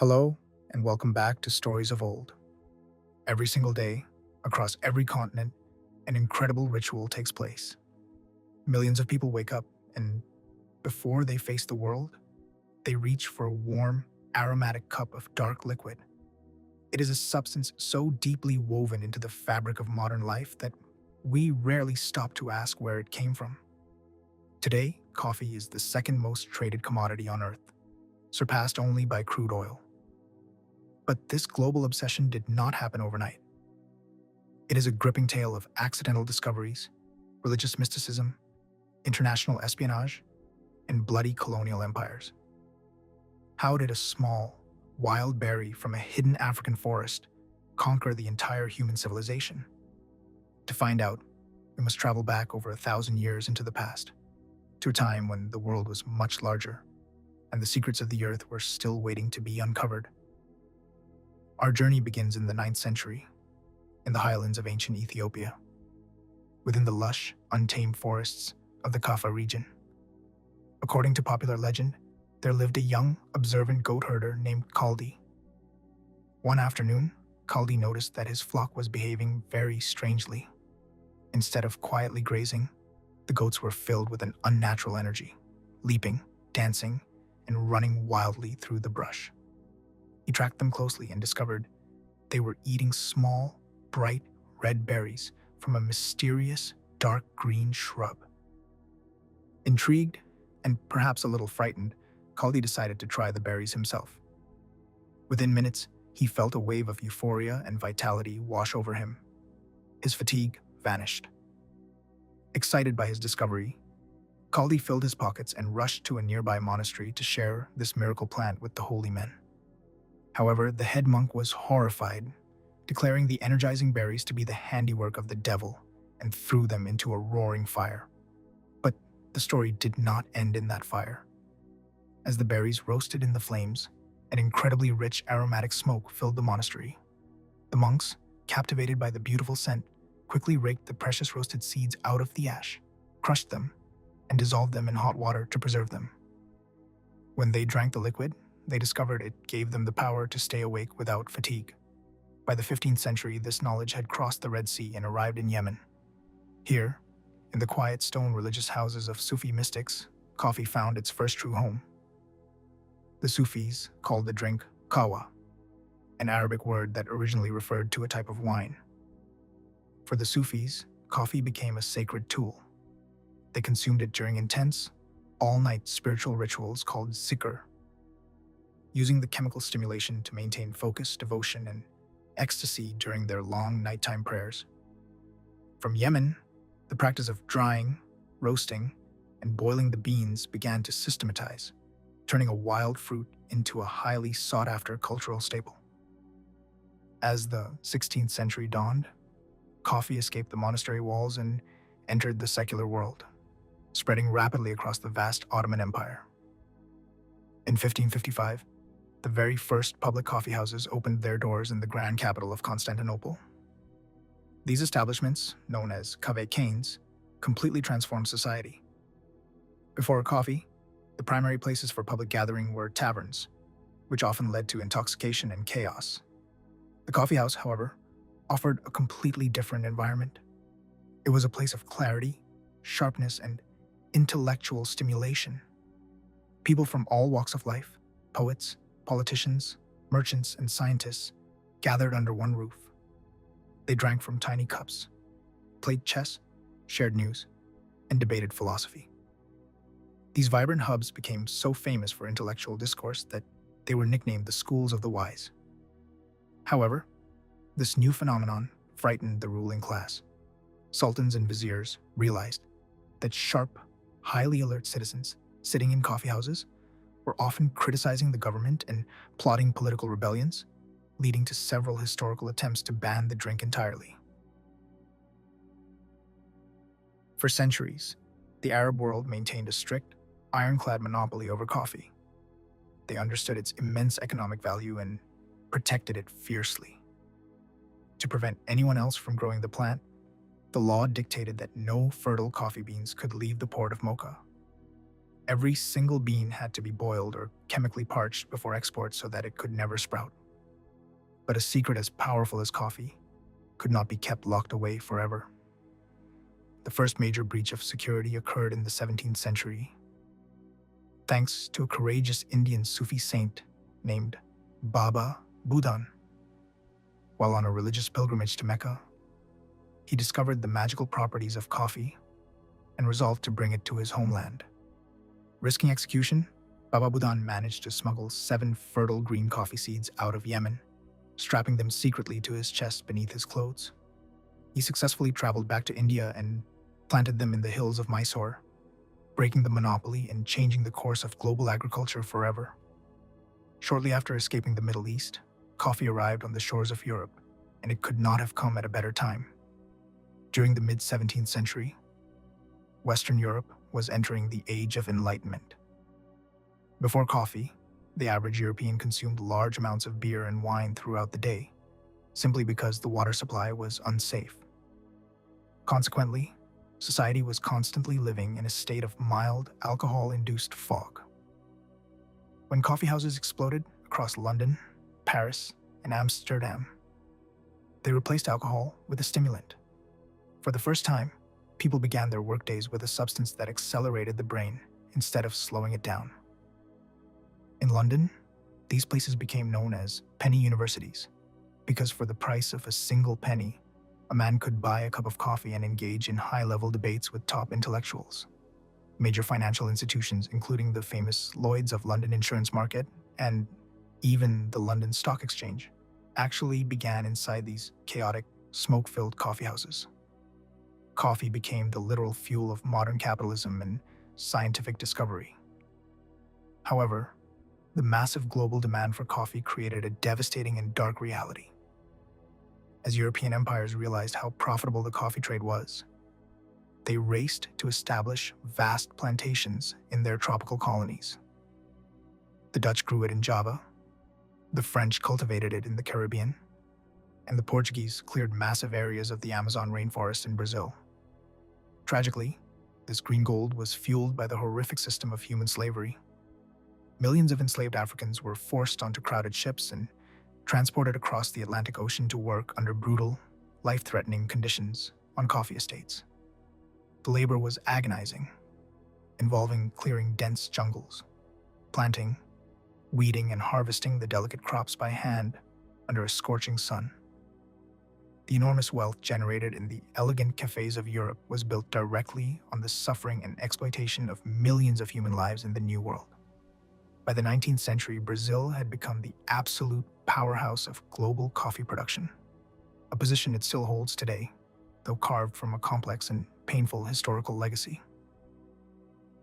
Hello, and welcome back to Stories of Old. Every single day, across every continent, an incredible ritual takes place. Millions of people wake up, and before they face the world, they reach for a warm, aromatic cup of dark liquid. It is a substance so deeply woven into the fabric of modern life that we rarely stop to ask where it came from. Today, coffee is the second most traded commodity on Earth, surpassed only by crude oil. But this global obsession did not happen overnight. It is a gripping tale of accidental discoveries, religious mysticism, international espionage, and bloody colonial empires. How did a small, wild berry from a hidden African forest conquer the entire human civilization? To find out, we must travel back over 1,000 years into the past, to a time when the world was much larger, and the secrets of the earth were still waiting to be uncovered. Our journey begins in the 9th century, in the highlands of ancient Ethiopia, within the lush, untamed forests of the Kaffa region. According to popular legend, there lived a young, observant goat herder named Kaldi. One afternoon, Kaldi noticed that his flock was behaving very strangely. Instead of quietly grazing, the goats were filled with an unnatural energy, leaping, dancing, and running wildly through the brush. He tracked them closely and discovered they were eating small, bright red berries from a mysterious dark green shrub. Intrigued, and perhaps a little frightened, Kaldi decided to try the berries himself. Within minutes, he felt a wave of euphoria and vitality wash over him. His fatigue vanished. Excited by his discovery, Kaldi filled his pockets and rushed to a nearby monastery to share this miracle plant with the holy men. However, the head monk was horrified, declaring the energizing berries to be the handiwork of the devil, and threw them into a roaring fire. But the story did not end in that fire. As the berries roasted in the flames, an incredibly rich aromatic smoke filled the monastery. The monks, captivated by the beautiful scent, quickly raked the precious roasted seeds out of the ash, crushed them, and dissolved them in hot water to preserve them. When they drank the liquid, they discovered it gave them the power to stay awake without fatigue. By the 15th century, this knowledge had crossed the Red Sea and arrived in Yemen. Here, in the quiet stone religious houses of Sufi mystics, coffee found its first true home. The Sufis called the drink kawa, an Arabic word that originally referred to a type of wine. For the Sufis, coffee became a sacred tool. They consumed it during intense, all-night spiritual rituals called zikr, using the chemical stimulation to maintain focus, devotion, and ecstasy during their long nighttime prayers. From Yemen, the practice of drying, roasting, and boiling the beans began to systematize, turning a wild fruit into a highly sought-after cultural staple. As the 16th century dawned, coffee escaped the monastery walls and entered the secular world, spreading rapidly across the vast Ottoman Empire. In 1555, the very first public coffeehouses opened their doors in the grand capital of Constantinople. These establishments, known as caves, completely transformed society. Before coffee, the primary places for public gathering were taverns, which often led to intoxication and chaos. The coffeehouse, however, offered a completely different environment. It was a place of clarity, sharpness, and intellectual stimulation. People from all walks of life, poets, politicians, merchants, and scientists gathered under one roof. They drank from tiny cups, played chess, shared news, and debated philosophy. These vibrant hubs became so famous for intellectual discourse that they were nicknamed the schools of the wise. However, this new phenomenon frightened the ruling class. Sultans and viziers realized that sharp, highly alert citizens sitting in coffeehouses were often criticizing the government and plotting political rebellions, leading to several historical attempts to ban the drink entirely. For centuries, the Arab world maintained a strict, ironclad monopoly over coffee. They understood its immense economic value and protected it fiercely. To prevent anyone else from growing the plant, the law dictated that no fertile coffee beans could leave the port of Mocha. Every single bean had to be boiled or chemically parched before export so that it could never sprout. But a secret as powerful as coffee could not be kept locked away forever. The first major breach of security occurred in the 17th century, thanks to a courageous Indian Sufi saint named Baba Budan. While on a religious pilgrimage to Mecca, he discovered the magical properties of coffee and resolved to bring it to his homeland. Risking execution, Baba Budan managed to smuggle 7 fertile green coffee seeds out of Yemen, strapping them secretly to his chest beneath his clothes. He successfully traveled back to India and planted them in the hills of Mysore, breaking the monopoly and changing the course of global agriculture forever. Shortly after escaping the Middle East, coffee arrived on the shores of Europe, and it could not have come at a better time. During the mid-17th century, Western Europe was entering the Age of Enlightenment. Before coffee, the average European consumed large amounts of beer and wine throughout the day, simply because the water supply was unsafe. Consequently, society was constantly living in a state of mild, alcohol-induced fog. When coffeehouses exploded across London, Paris, and Amsterdam, they replaced alcohol with a stimulant. For the first time, people began their workdays with a substance that accelerated the brain instead of slowing it down. In London, these places became known as penny universities, because for the price of a single penny, a man could buy a cup of coffee and engage in high-level debates with top intellectuals. Major financial institutions, including the famous Lloyd's of London insurance market and even the London Stock Exchange, actually began inside these chaotic, smoke-filled coffeehouses. Coffee became the literal fuel of modern capitalism and scientific discovery. However, the massive global demand for coffee created a devastating and dark reality. As European empires realized how profitable the coffee trade was, they raced to establish vast plantations in their tropical colonies. The Dutch grew it in Java, the French cultivated it in the Caribbean, and the Portuguese cleared massive areas of the Amazon rainforest in Brazil. Tragically, this green gold was fueled by the horrific system of human slavery. Millions of enslaved Africans were forced onto crowded ships and transported across the Atlantic Ocean to work under brutal, life-threatening conditions on coffee estates. The labor was agonizing, involving clearing dense jungles, planting, weeding, and harvesting the delicate crops by hand under a scorching sun. The enormous wealth generated in the elegant cafes of Europe was built directly on the suffering and exploitation of millions of human lives in the New World. By the 19th century, Brazil had become the absolute powerhouse of global coffee production, a position it still holds today, though carved from a complex and painful historical legacy.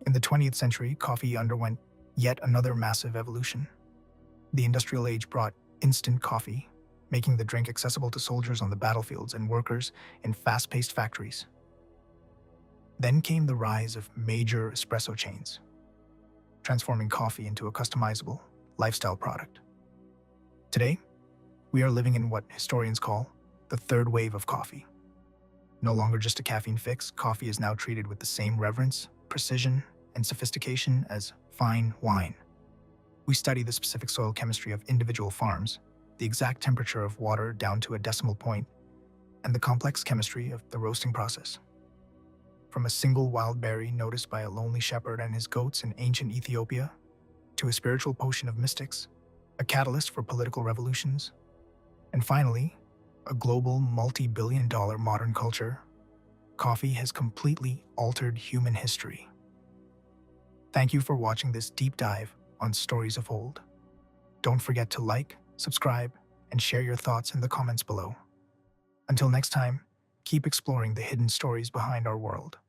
In the 20th century, coffee underwent yet another massive evolution. The industrial age brought instant coffee, making the drink accessible to soldiers on the battlefields and workers in fast-paced factories. Then came the rise of major espresso chains, transforming coffee into a customizable lifestyle product. Today, we are living in what historians call the third wave of coffee. No longer just a caffeine fix, coffee is now treated with the same reverence, precision, and sophistication as fine wine. We study the specific soil chemistry of individual farms, the exact temperature of water down to a decimal point, and the complex chemistry of the roasting process. From a single wild berry noticed by a lonely shepherd and his goats in ancient Ethiopia, to a spiritual potion of mystics, a catalyst for political revolutions, and finally, a global multi-billion-dollar modern culture, coffee has completely altered human history. Thank you for watching this deep dive on Stories of Old. Don't forget to like, subscribe, and share your thoughts in the comments below. Until next time, keep exploring the hidden stories behind our world.